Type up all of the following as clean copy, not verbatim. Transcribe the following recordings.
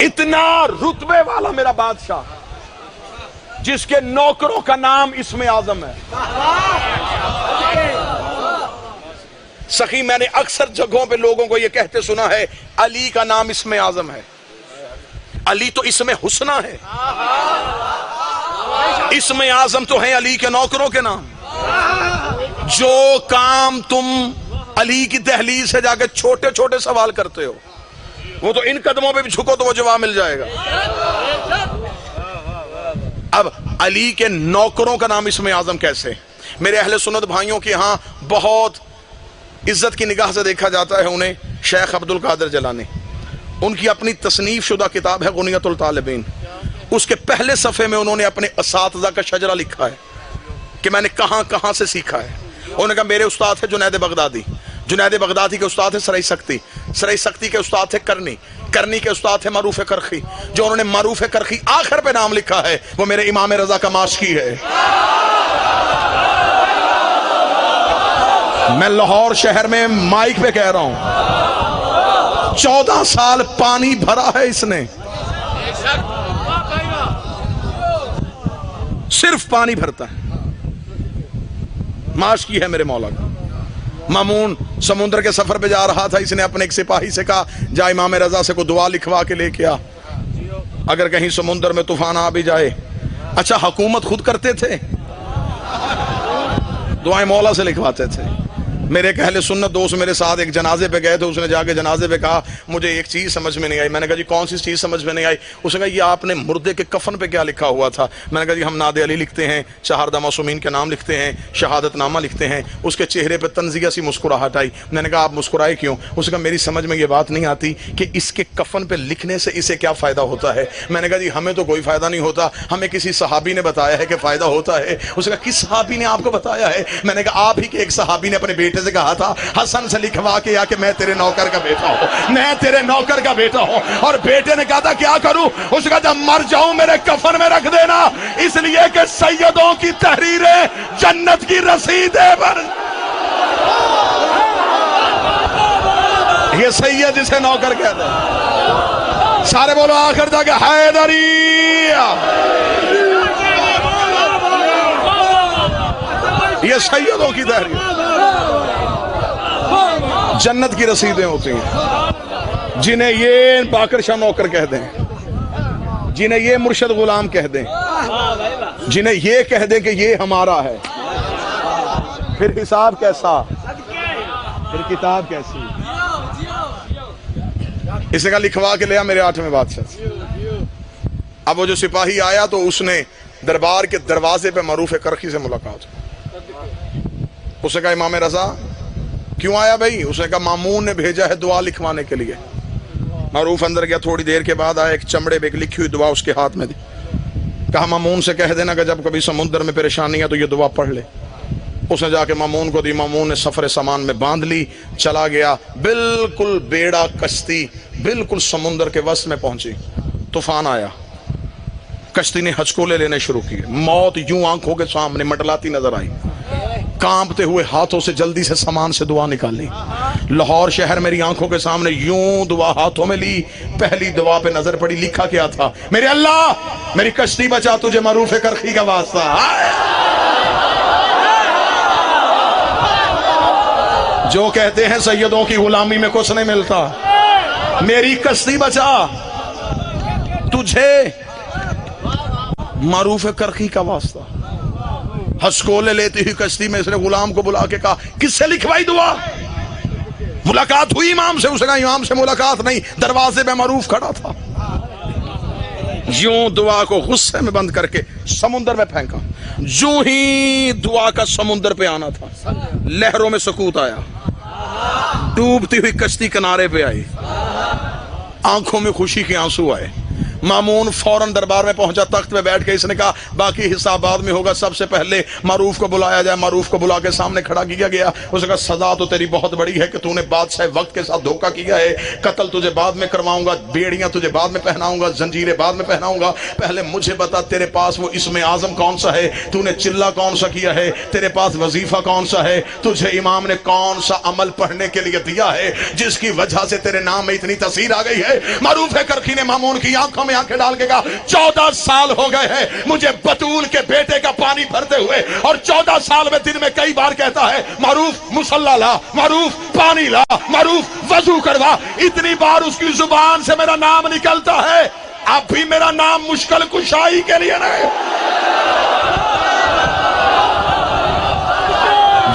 اتنا رتبے والا میرا بادشاہ جس کے نوکروں کا نام اسم اعظم ہے. سخی میں نے اکثر جگہوں پہ لوگوں کو یہ کہتے سنا ہے علی کا نام اسم اعظم ہے. علی تو اسم حسنہ ہے، اسم اعظم تو ہے علی کے نوکروں کے نام. جو کام تم علی کی دہلیز سے جا کے چھوٹے چھوٹے سوال کرتے ہو وہ تو ان قدموں پہ بھی جھکو تو وہ جواب مل جائے گا. اب علی کے نوکروں کا نام اسم اعظم کیسے؟ میرے اہل سنت بھائیوں کے ہاں بہت عزت کی نگاہ سے دیکھا جاتا ہے انہیں. شیخ عبد القادر جیلانی، ان کی اپنی تصنیف شدہ کتاب ہے غنیۃ الطالبین. اس کے پہلے صفحے میں انہوں نے اپنے اساتذہ کا شجرہ لکھا ہے کہ میں نے کہاں کہاں سے سیکھا ہے. انہوں نے کہا میرے استاد ہے جنید بغدادی، جنید بغدادی کے استاد ہے سرئی سکتی، سرئی سکتی کے استاد ہے کرنی، کرنی کے استاد ہے معروف کرخی. جو انہوں نے معروف کرخی آخر پہ نام لکھا ہے وہ میرے امام رضا کماشکی ہے. میں لاہور شہر میں مائک پہ کہہ رہا ہوں 14 سال پانی بھرا ہے اس نے، صرف پانی بھرتا ہے. ماشکی ہے میرے مولا کا. مامون سمندر کے سفر پہ جا رہا تھا، اس نے اپنے ایک سپاہی سے کہا جا امام رضا سے کو دعا لکھوا کے لے کے آ، اگر کہیں سمندر میں طوفان آ بھی جائے. اچھا حکومت خود کرتے تھے، دعائیں مولا سے لکھواتے تھے. میرے ایک اہل سنت دوست میرے ساتھ ایک جنازے پہ گئے تھے، اس نے جا کے جنازے پہ کہا مجھے ایک چیز سمجھ میں نہیں آئی. میں نے کہا جی کون سی چیز سمجھ میں نہیں آئی؟ اس نے کہا یہ آپ نے مردے کے کفن پہ کیا لکھا ہوا تھا؟ میں نے کہا جی ہم ناد علی لکھتے ہیں، شہادہ معصومین کے نام لکھتے ہیں، شہادت نامہ لکھتے ہیں. اس کے چہرے پہ تنزیہ سی مسکراہٹ آئی. میں نے کہا آپ مسکرائے کیوں؟ اس نے کہا میری سمجھ میں یہ بات نہیں آتی کہ اس کے کفن پہ لکھنے سے اسے کیا فائدہ ہوتا ہے. میں نے کہا جی ہمیں تو کوئی فائدہ نہیں ہوتا، ہمیں کسی صحابی نے بتایا ہے کہ فائدہ ہوتا ہے. اس نے کہا کس صحابی نے آپ کو بتایا ہے؟ میں نے کہا آپ ہی کے ایک صحابی نے اپنے بیٹے سے کہا تھا حسن سے لکھوا کے یا کہ میں تیرے نوکر کا بیٹا ہوں، میں تیرے نوکر کا بیٹا ہوں. اور بیٹے نے کہا تھا کیا کروں؟ اس کا جب مر جاؤں میرے کفن میں رکھ دینا، اس لیے کہ سیدوں کی تحریریں جنت کی رسیدیں پر. یہ سید جسے نوکر کہتے ہیں. سارے بولو آخر تک حیدری. یہ سیدوں کی تحریر جنت کی رسیدیں ہوتی ہیں، جنہیں یہ باقر شاہ نوکر کہہ دیں، جنہیں یہ مرشد غلام کہہ دیں، جنہیں یہ کہہ دیں کہ یہ ہمارا ہے. پھر حساب کیسا، پھر کتاب کیسی. اس نے کہا لکھوا کے لیا میرے 8ویں بادشاہ. اب وہ جو سپاہی آیا تو اس نے دربار کے دروازے پہ معروف کرخی سے ملاقات. اس نے کہا امام رضا کیوں آیا بھائی؟ اس نے کہا مامون نے بھیجا ہے دعا لکھوانے کے لیے. معروف اندر گیا، تھوڑی دیر کے بعد آیا، ایک چمڑے پہ ایک لکھی ہوئی دعا اس کے ہاتھ میں دی. کہا مامون سے کہہ دینا کہ جب کبھی سمندر میں پریشانی ہے تو یہ دعا پڑھ لے. اس نے جا کے مامون کو دی، مامون نے سفر سامان میں باندھ لی، چلا گیا. بالکل بیڑا کشتی بالکل سمندر کے وسط میں پہنچی. طوفان آیا، کشتی نے ہچکولے لینے شروع کیے. موت یوں آنکھوں کے سامنے مٹلاتی نظر آئی. کانپتے ہوئے ہاتھوں سے جلدی سے سامان سے دعا نکالی. لاہور شہر میری آنکھوں کے سامنے یوں دعا ہاتھوں میں لی. پہلی دعا پہ نظر پڑی، لکھا کیا تھا؟ میرے اللہ میری کشتی بچا، تجھے معروف کرخی کا واسطہ. جو کہتے ہیں سیدوں کی غلامی میں کچھ نہیں ملتا، میری کشتی بچا، تجھے معروف کرخی کا واسطہ. ہسکولے لیتی ہوئی کشتی میں اس نے غلام کو بلا کے کہا کس سے لکھوائی دعا؟ ملاقات ہوئی امام سے. اس نے کہا امام سے ملاقات نہیں، دروازے پہ معروف کھڑا تھا. یوں دعا کو غصے میں بند کر کے سمندر میں پھینکا. جو ہی دعا کا سمندر پہ آنا تھا لہروں میں سکوت آیا. ڈوبتی ہوئی کشتی کنارے پہ آئی. آنکھوں میں خوشی کے آنسو آئے. مامون فوراً دربار میں پہنچا, تخت پہ بیٹھ کے اس نے کہا باقی حصہ بعد میں ہوگا, سب سے پہلے معروف کو بلایا جائے. معروف کو بلا کے سامنے کھڑا کیا گیا. اس نے کہا سزا تو تیری بہت بڑی ہے کہ تو نے بادشاہ وقت کے ساتھ دھوکہ کیا ہے, قتل تجھے بعد میں کرواؤں گا, بیڑیاں تجھے بعد میں پہناؤں گا, زنجیریں بعد میں پہناؤں گا, پہلے مجھے بتا تیرے پاس وہ اسم اعظم کون سا ہے, تو نے چلہ کون سا کیا ہے, تیرے پاس وظیفہ کون سا ہے, تجھے امام نے کون سا عمل پڑھنے کے لیے دیا ہے جس کی وجہ سے تیرے نام میں اتنی تاثیر آ گئی ہے. معروف کرخی نے مامون کی آنکھوں میں آنکھیں ڈال کے کہا 14 سال ہو گئے ہیں مجھے بطول کے بیٹے کا پانی بھرتے ہوئے, اور 14 سال میں دن میں کئی بار کہتا ہے معروف مصلی لا, معروف پانی لا, معروف وضو کروا. اتنی بار اس کی زبان سے میرا نام نکلتا ہے, اب بھی میرا نام مشکل کشائی کے لیے نہیں,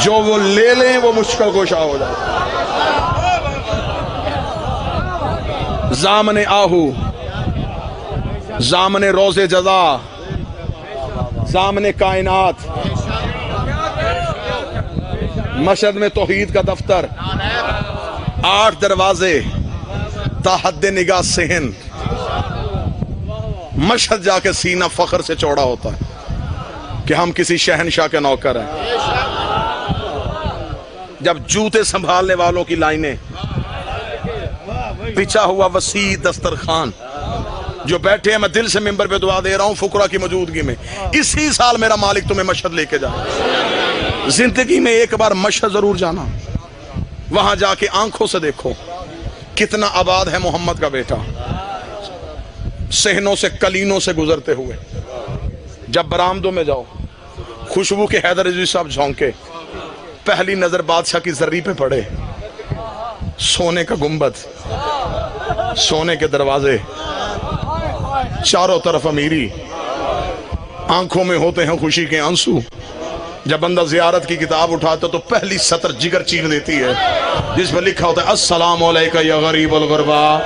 جو وہ لے لیں وہ مشکل کشا ہو جائے. زامن آہو, زامن روز جزا, زامن کائنات, مشہد میں توحید کا دفتر, 8 دروازے, تحد نگاہ صحن. مشہد جا کے سینہ فخر سے چوڑا ہوتا ہے کہ ہم کسی شہنشاہ کے نوکر ہیں. جب جوتے سنبھالنے والوں کی لائنیں, بچھا ہوا وسیع دسترخوان, جو بیٹھے ہیں, میں دل سے ممبر پہ دعا دے رہا ہوں فقراء کی موجودگی میں, اسی سال میرا مالک تمہیں مشہد لے کے جائے. زندگی میں ایک بار مشہد ضرور جانا, وہاں جا کے آنکھوں سے دیکھو کتنا آباد ہے محمد کا بیٹا, صحنوں سے کلینوں سے گزرتے ہوئے. جب برآمدوں میں جاؤ, خوشبو کے حیدر عزیز صاحب جھونکے, پہلی نظر بادشاہ کی زری پہ پڑے, سونے کا گنبد, سونے کے دروازے, چاروں طرف امیری, آنکھوں میں ہوتے ہیں خوشی کے آنسو. جب بندہ زیارت کی کتاب اٹھاتا تو پہلی سطر جگر چیر دیتی ہے جس پر لکھا ہوتا ہے السلام علیکہ یا غریب الغربا.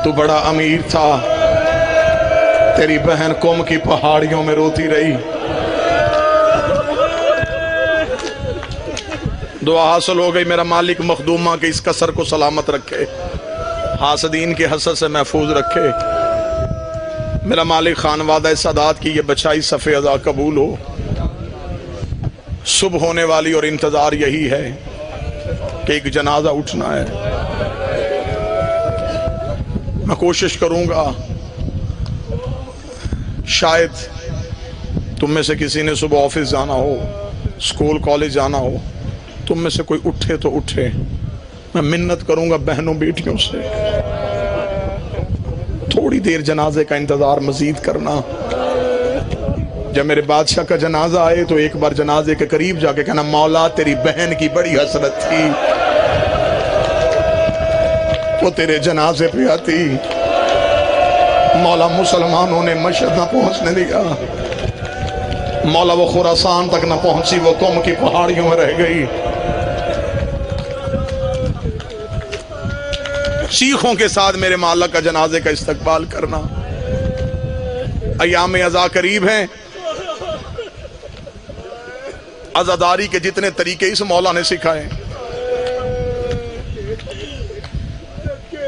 تو بڑا امیر تھا, تیری بہن قوم کی پہاڑیوں میں روتی رہی. دعا حاصل ہو گئی, میرا مالک مخدومہ کے اس کسر کو سلامت رکھے, حاسدین کے حسد سے محفوظ رکھے. میرا مالک خانوادہ سادات کی یہ بچائی صف ازا قبول ہو. صبح ہونے والی اور انتظار یہی ہے کہ ایک جنازہ اٹھنا ہے. میں کوشش کروں گا, شاید تم میں سے کسی نے صبح آفس جانا ہو, اسکول کالج جانا ہو, تم میں سے کوئی اٹھے تو اٹھے. میں منت کروں گا بہنوں بیٹیوں سے, تھوڑی دیر جنازے کا انتظار مزید کرنا. جب میرے بادشاہ کا جنازہ آئے تو ایک بار جنازے کے قریب جا کے کہنا مولا تیری بہن کی بڑی حسرت تھی, وہ تیرے جنازے پہ آتی, مولا مسلمانوں نے مشہد نہ پہنچنے دیا, مولا وہ خراسان تک نہ پہنچی, وہ قوم کی پہاڑیوں میں رہ گئی. چیخوں کے ساتھ میرے مولا کا جنازے کا استقبال کرنا. ایام عزا قریب ہیں, عزاداری کے جتنے طریقے اس مولا نے سکھائے,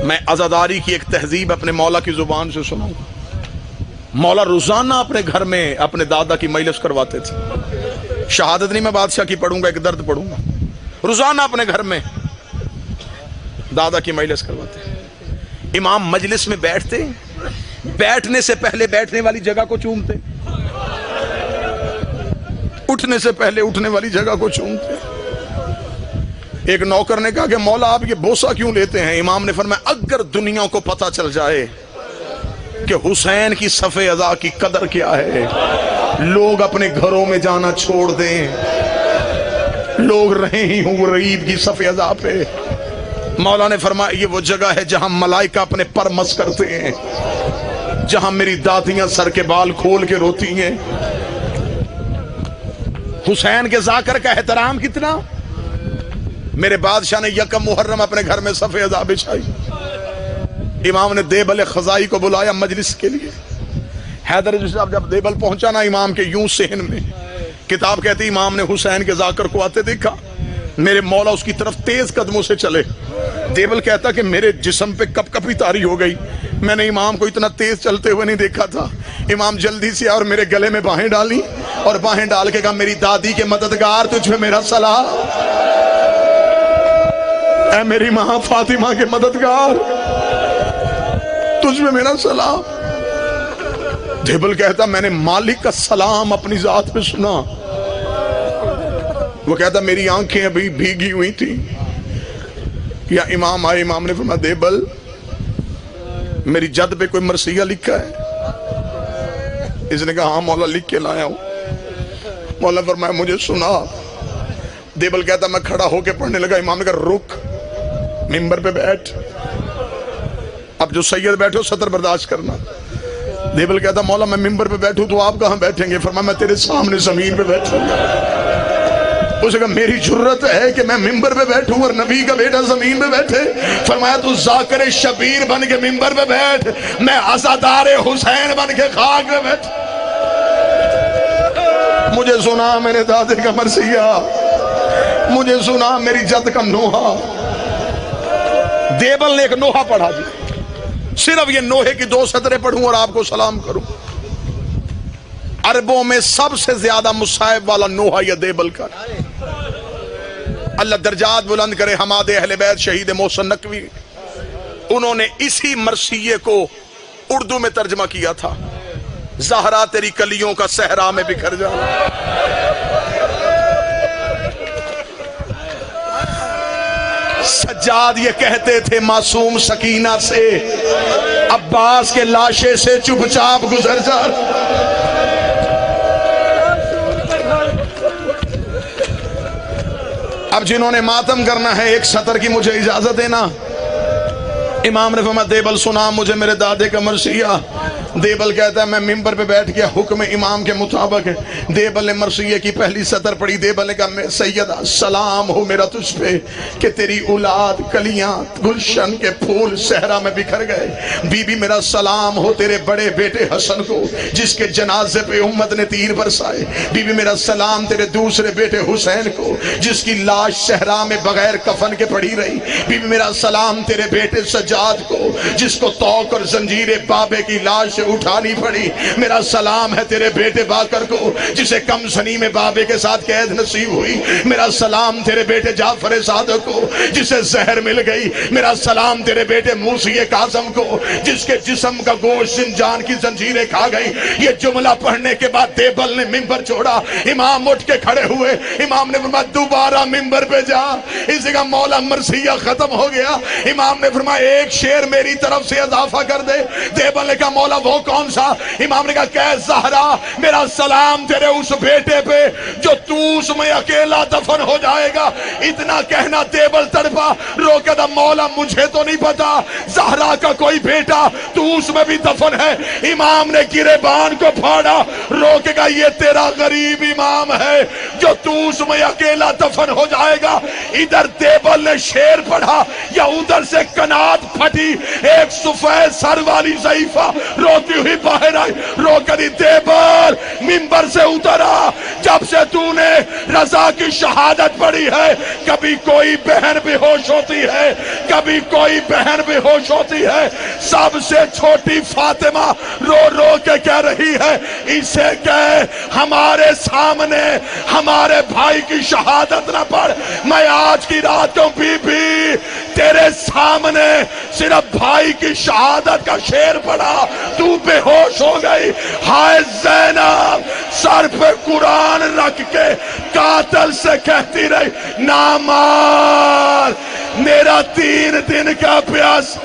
میں عزاداری کی ایک تہذیب اپنے مولا کی زبان سے سناؤں. مولا روزانہ اپنے گھر میں اپنے دادا کی مجلس کرواتے تھے. شہادت نہیں میں بادشاہ کی پڑھوں گا, ایک درد پڑھوں گا. روزانہ اپنے گھر میں دادا کی مجلس کرواتے. امام مجلس میں بیٹھتے, بیٹھنے سے پہلے بیٹھنے والی جگہ کو چومتے, اٹھنے سے پہلے اٹھنے والی جگہ کو چومتے. ایک نوکر نے کہا کہ مولا آپ یہ بوسہ کیوں لیتے ہیں؟ امام نے فرمایا اگر دنیا کو پتہ چل جائے کہ حسین کی صف ازا کی قدر کیا ہے, لوگ اپنے گھروں میں جانا چھوڑ دیں, لوگ رہے ہی ہوں غریب کی صف ازا پہ. مولا نے فرمایا یہ وہ جگہ ہے جہاں ملائکہ اپنے پر مس کرتے ہیں, جہاں میری دادیاں سر کے بال کھول کے روتی ہیں. حسین کے ذاکر کا احترام کتنا. میرے بادشاہ نے یکم محرم اپنے گھر میں صف ازا بچھائی. امام نے دیبل خزائی کو بلایا مجلس کے لیے. حیدر علی صاحب جب دیبل پہنچا نا امام کے یوں صحن میں, کتاب کہتی امام نے حسین کے ذاکر کو آتے دیکھا، میرے مولا اس کی طرف تیز قدموں سے چلے۔ دیبل کہتا کہ میرے جسم پہ کپ کپی طاری ہو گئی، میں نے امام کو اتنا تیز چلتے ہوئے نہیں دیکھا تھا۔ امام جلدی سے اور میرے گلے میں باہیں ڈالی اور باہیں ڈال کے کہا میری دادی کے مددگار تجھ میں میرا سلام، اے میری ماں فاطمہ کے مددگار تجھ میں میرا سلام۔ دیبل کہتا میں نے مالک کا سلام اپنی ذات پہ سنا۔ وہ کہتا میری آنکھیں ابھی بھیگی ہوئی تھی، یا امام آئے، امام نے فرمایا دیبل میری جد پہ کوئی مرثیہ لکھا ہے؟ اس نے کہا ہاں مولا لکھ کے لایا ہوں۔ مولا فرمایا مجھے سنا۔ دیبل کہتا میں کھڑا ہو کے پڑھنے لگا، امام نے کہا رک، ممبر پہ بیٹھ، اب جو سید بیٹھو سطر برداشت کرنا۔ دیبل کہتا مولا میں ممبر پہ بیٹھوں تو آپ کہاں بیٹھیں گے؟ فرمایا میں تیرے سامنے زمین پہ بیٹھوں گا۔ اس نے کہا میری جرت ہے کہ میں ممبر پہ بیٹھوں اور نبی کا بیٹا زمین پہ بیٹھے؟ فرمایا تو ذاکر شبیر بن کے ممبر پہ بیٹھ، میں عزادار حسین بن کے خاک پہ بیٹھ۔ مجھے سنا میرے دادے کا مرثیہ، مجھے سنا میری جد کا نوحہ۔ دیبل نے ایک نوحہ پڑھا جی، صرف یہ نوحے کی 2 سطریں پڑھوں اور آپ کو سلام کروں۔ عربوں میں سب سے زیادہ مصائب والا نوحہ یہ دیبل کا۔ اللہ درجات بلند کرے حماد اہل بیت شہید محسن نقوی، انہوں نے اسی مرثیے کو اردو میں ترجمہ کیا تھا، زہرا تیری کلیوں کا صحرا میں بکھر جا۔ سجاد یہ کہتے تھے معصوم سکینہ سے، عباس کے لاشے سے چپ چاپ گزر جا۔ اب جنہوں نے ماتم کرنا ہے 1 سطر کی مجھے اجازت دینا۔ امام نے فرمایا دیبل سنا مجھے میرے دادے کا مرثیہ۔ دیبل کہتا ہے میں ممبر پہ بیٹھ گیا، حکم امام کے مطابق دیبل نے مرثیے کی پہلی سطر پڑھی۔ دیبل نے کہا سیدہ سلام ہو میرا تجھ پہ کہ تیری اولاد کلیاں گلشن کے پھول صحرا میں بکھر گئے۔ بی بی میرا سلام ہو تیرے بڑے بیٹے حسن کو جس کے جنازے پہ امت نے تیر برسائے۔ بی بی میرا سلام تیرے دوسرے بیٹے حسین کو جس کی لاش صحرا میں بغیر کفن کے پڑی رہی۔ بی بی میرا سلام تیرے بیٹے سجاد کو جس کو توق اور زنجیر بابے کی لاش اٹھانی پڑی۔ میرا سلام ہے تیرے بیٹے باکر کو جسے کم سنی میں بابے کے ساتھ قید نصیب ہوئی۔ میرا سلام تیرے بیٹے جعفر صادق کو جسے زہر مل گئی۔ میرا سلام تیرے بیٹے موسی کاظم کو جس کے جسم کا گوشت زنجان کی زنجیریں کھا گئی۔ یہ جملہ پڑھنے کے بعد دیبل نے ممبر چھوڑا، امام اٹھ کے کھڑے ہوئے۔ امام نے فرمایا دوبارہ ممبر پہ جا، اسی کا مولا مرثیہ ختم ہو گیا۔ امام نے فرمایا 1 شعر میری طرف سے اضافہ کر دے۔ دیبل نے کہا مولا وہ کون سا؟ امام نے کہا کہ زہرا میرا سلام تیرے اس بیٹے پہ جو توس میں اکیلا دفن ہو جائے گا۔ اتنا کہنا دیبل تڑپا، رو کے دا مولا مجھے تو نہیں پتا زہرا کا کوئی بیٹا توس میں بھی دفن ہے۔ امام نے گریبان کو پھاڑا، رو کے کہا یہ تیرا غریب امام ہے جو توس میں اکیلا دفن ہو جائے گا۔ ادھر دیبل نے شعر پڑھا یا ادھر سے کنات پھٹی، ایک سفید سر والی ضعیفہ روتی ہوئی باہر آئی، رو کری دیبل ممبر سے اترا، جب سے تو نے رضا کی شہادت پڑھی ہے کبھی کوئی بہن بے ہوش ہوتی ہے، کبھی کوئی بہن بے ہوش ہوتی ہے۔ سب سے چھوٹی فاطمہ رو رو کے کہہ رہی ہے اسے کہہ ہمارے سامنے ہمارے بھائی کی شہادت نہ پڑھ۔ میں آج کی راتوں بی بی تیرے سامنے صرف بھائی کی شہادت کا شعر پڑھا، تو بے ہوش ہو گئی۔ ہائے زینب سر پہ قرآن رکھ کے قاتل سے کہتی رہی نہ مار، میرا 3 دن کا پیاس